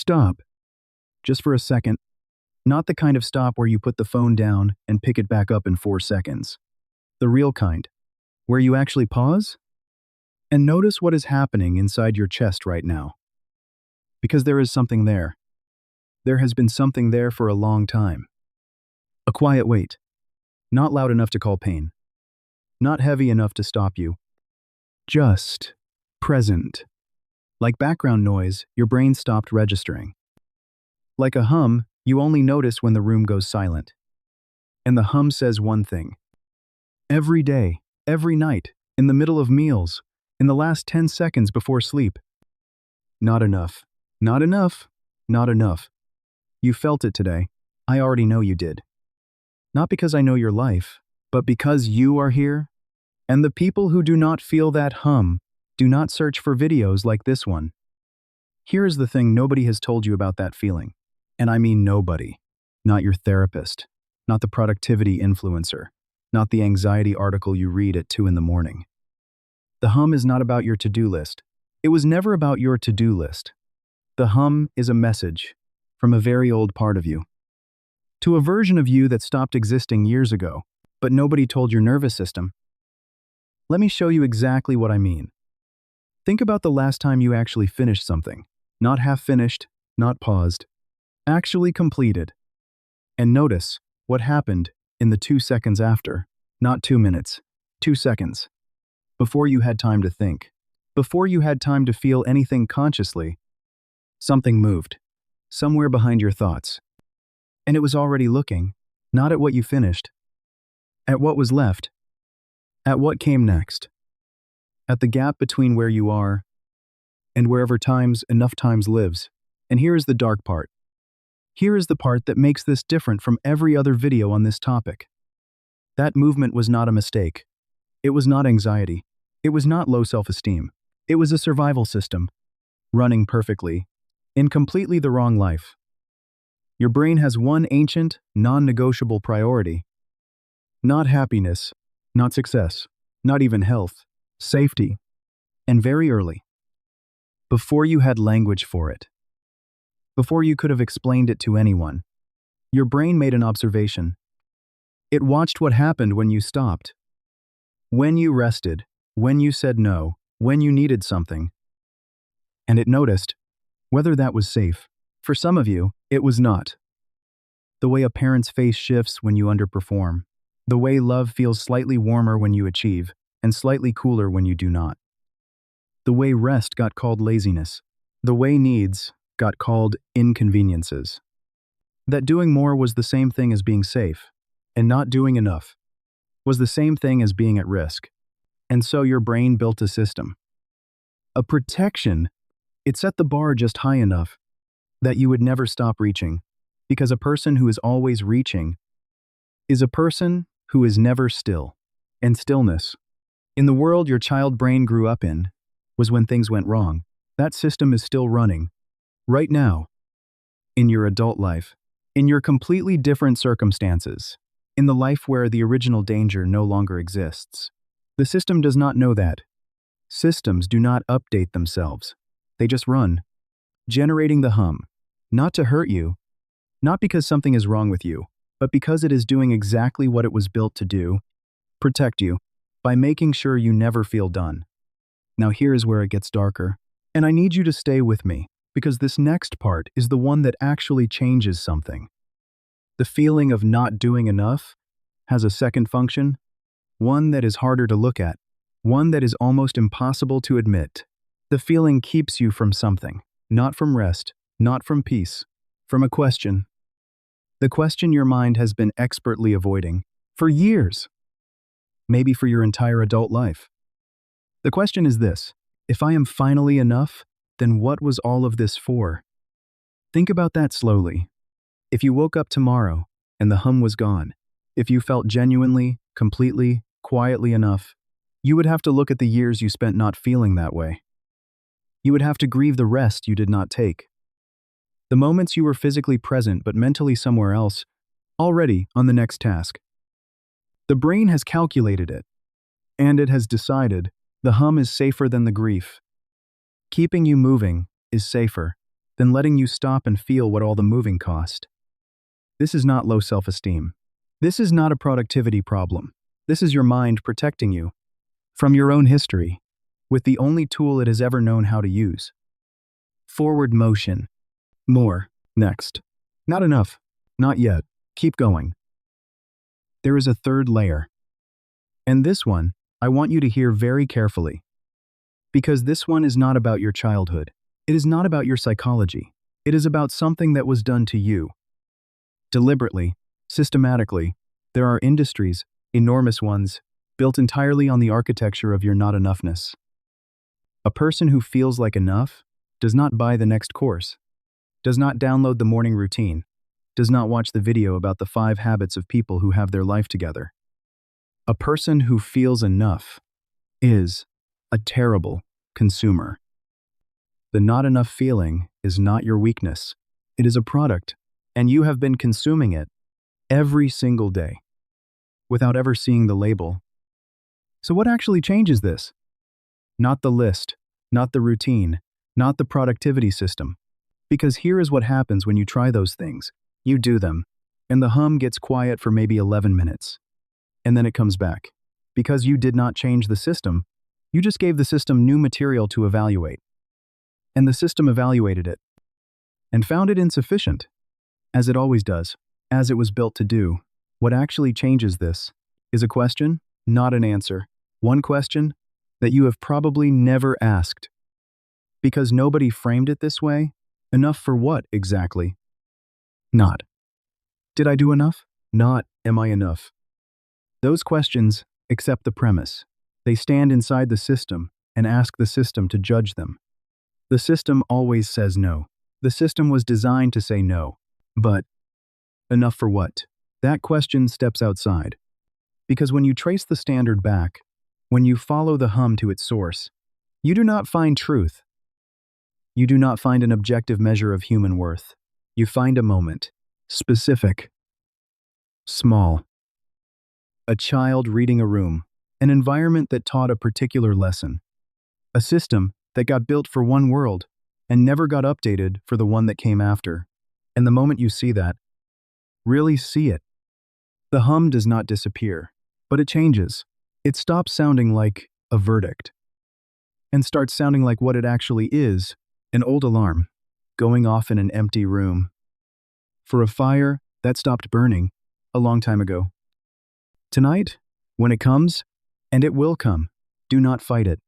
Stop. Just for a second. Not the kind of stop where you put the phone down and pick it back up in 4 seconds. The real kind, where you actually pause and notice what is happening inside your chest right now. Because there is something there. There has been something there for a long time. A quiet wait. Not loud enough to call pain. Not heavy enough to stop you. Just present. Like background noise, your brain stopped registering. Like a hum, you only notice when the room goes silent. And the hum says one thing. Every day, every night, in the middle of meals, in the last 10 seconds before sleep. Not enough. Not enough. Not enough. You felt it today. I already know you did. Not because I know your life, but because you are here. And the people who do not feel that hum do not search for videos like this one. Here is the thing nobody has told you about that feeling. And I mean nobody. Not your therapist. Not the productivity influencer. Not the anxiety article you read at 2 in the morning. The hum is not about your to-do list. It was never about your to-do list. The hum is a message from a very old part of you. To a version of you that stopped existing years ago, but nobody told your nervous system. Let me show you exactly what I mean. Think about the last time you actually finished something. Not half finished, not paused. Actually completed. And notice what happened in the 2 seconds after. Not 2 minutes, 2 seconds. Before you had time to think. Before you had time to feel anything consciously. Something moved. Somewhere behind your thoughts. And it was already looking, not at what you finished. At what was left. At what came next. At the gap between where you are and wherever enough times lives. And here is the dark part. Here is the part that makes this different from every other video on this topic. That movement was not a mistake. It was not anxiety. It was not low self-esteem. It was a survival system. Running perfectly. In completely the wrong life. Your brain has one ancient, non-negotiable priority. Not happiness. Not success. Not even health. Safety. And very early. Before you had language for it. Before you could have explained it to anyone. Your brain made an observation. It watched what happened when you stopped. When you rested. When you said no. When you needed something. And it noticed whether that was safe. For some of you, it was not. The way a parent's face shifts when you underperform. The way love feels slightly warmer when you achieve, and slightly cooler when you do not. The way rest got called laziness. The way needs got called inconveniences. That doing more was the same thing as being safe, and not doing enough was the same thing as being at risk. And so your brain built a system. A protection. It set the bar just high enough that you would never stop reaching, because a person who is always reaching is a person who is never still. And stillness, in the world your child brain grew up in, was when things went wrong. That system is still running, right now, in your adult life, in your completely different circumstances, in the life where the original danger no longer exists. The system does not know that. Systems do not update themselves. They just run, generating the hum, not to hurt you, not because something is wrong with you, but because it is doing exactly what it was built to do, protect you, by making sure you never feel done. Now here is where it gets darker, and I need you to stay with me, because this next part is the one that actually changes something. The feeling of not doing enough has a second function, one that is harder to look at, one that is almost impossible to admit. The feeling keeps you from something, not from rest, not from peace, from a question. The question your mind has been expertly avoiding for years, maybe for your entire adult life. The question is this: if I am finally enough, then what was all of this for? Think about that slowly. If you woke up tomorrow and the hum was gone, if you felt genuinely, completely, quietly enough, you would have to look at the years you spent not feeling that way. You would have to grieve the rest you did not take. The moments you were physically present but mentally somewhere else, already on the next task. The brain has calculated it, and it has decided the hum is safer than the grief. Keeping you moving is safer than letting you stop and feel what all the moving cost. This is not low self-esteem. This is not a productivity problem. This is your mind protecting you from your own history with the only tool it has ever known how to use. Forward motion. More. Next. Not enough. Not yet. Keep going. There is a third layer. And this one, I want you to hear very carefully. Because this one is not about your childhood. It is not about your psychology. It is about something that was done to you. Deliberately, systematically, there are industries, enormous ones, built entirely on the architecture of your not enoughness. A person who feels like enough does not buy the next course, does not download the morning routine, does not watch the video about the 5 habits of people who have their life together. A person who feels enough is a terrible consumer. The not enough feeling is not your weakness. It is a product, and you have been consuming it every single day without ever seeing the label. So what actually changes this? Not the list, not the routine, not the productivity system. Because here is what happens when you try those things. You do them, and the hum gets quiet for maybe 11 minutes. And then it comes back. Because you did not change the system, you just gave the system new material to evaluate. And the system evaluated it and found it insufficient, as it always does, as it was built to do. What actually changes this is a question, not an answer. One question that you have probably never asked. Because nobody framed it this way. Enough for what exactly? Not. Did I do enough? Not, am I enough? Those questions accept the premise. They stand inside the system and ask the system to judge them. The system always says no. The system was designed to say no. But enough for what? That question steps outside. Because when you trace the standard back, when you follow the hum to its source, you do not find truth. You do not find an objective measure of human worth. You find a moment, specific, small. A child reading a room, an environment that taught a particular lesson, a system that got built for one world and never got updated for the one that came after. And the moment you see that, really see it, the hum does not disappear, but it changes. It stops sounding like a verdict and starts sounding like what it actually is, an old alarm going off in an empty room for a fire that stopped burning a long time ago. Tonight, when it comes, and it will come, do not fight it.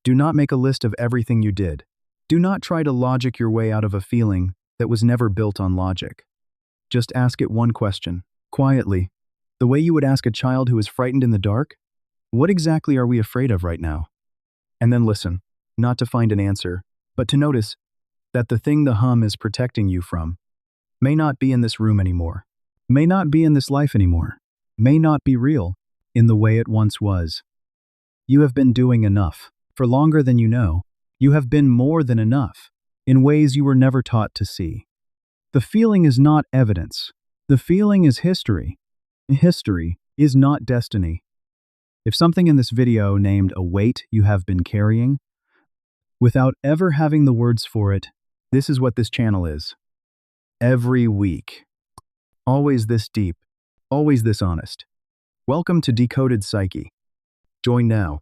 Do not make a list of everything you did. Do not try to logic your way out of a feeling that was never built on logic. Just ask it one question, quietly, the way you would ask a child who is frightened in the dark. What exactly are we afraid of right now? And then listen, not to find an answer, but to notice that the thing the hum is protecting you from may not be in this room anymore, may not be in this life anymore, may not be real in the way it once was. You have been doing enough. For longer than you know, you have been more than enough in ways you were never taught to see. The feeling is not evidence. The feeling is history. History is not destiny. If something in this video named a weight you have been carrying, without ever having the words for it, this is what this channel is. Every week. Always this deep. Always this honest. Welcome to Decoded Psyche. Join now.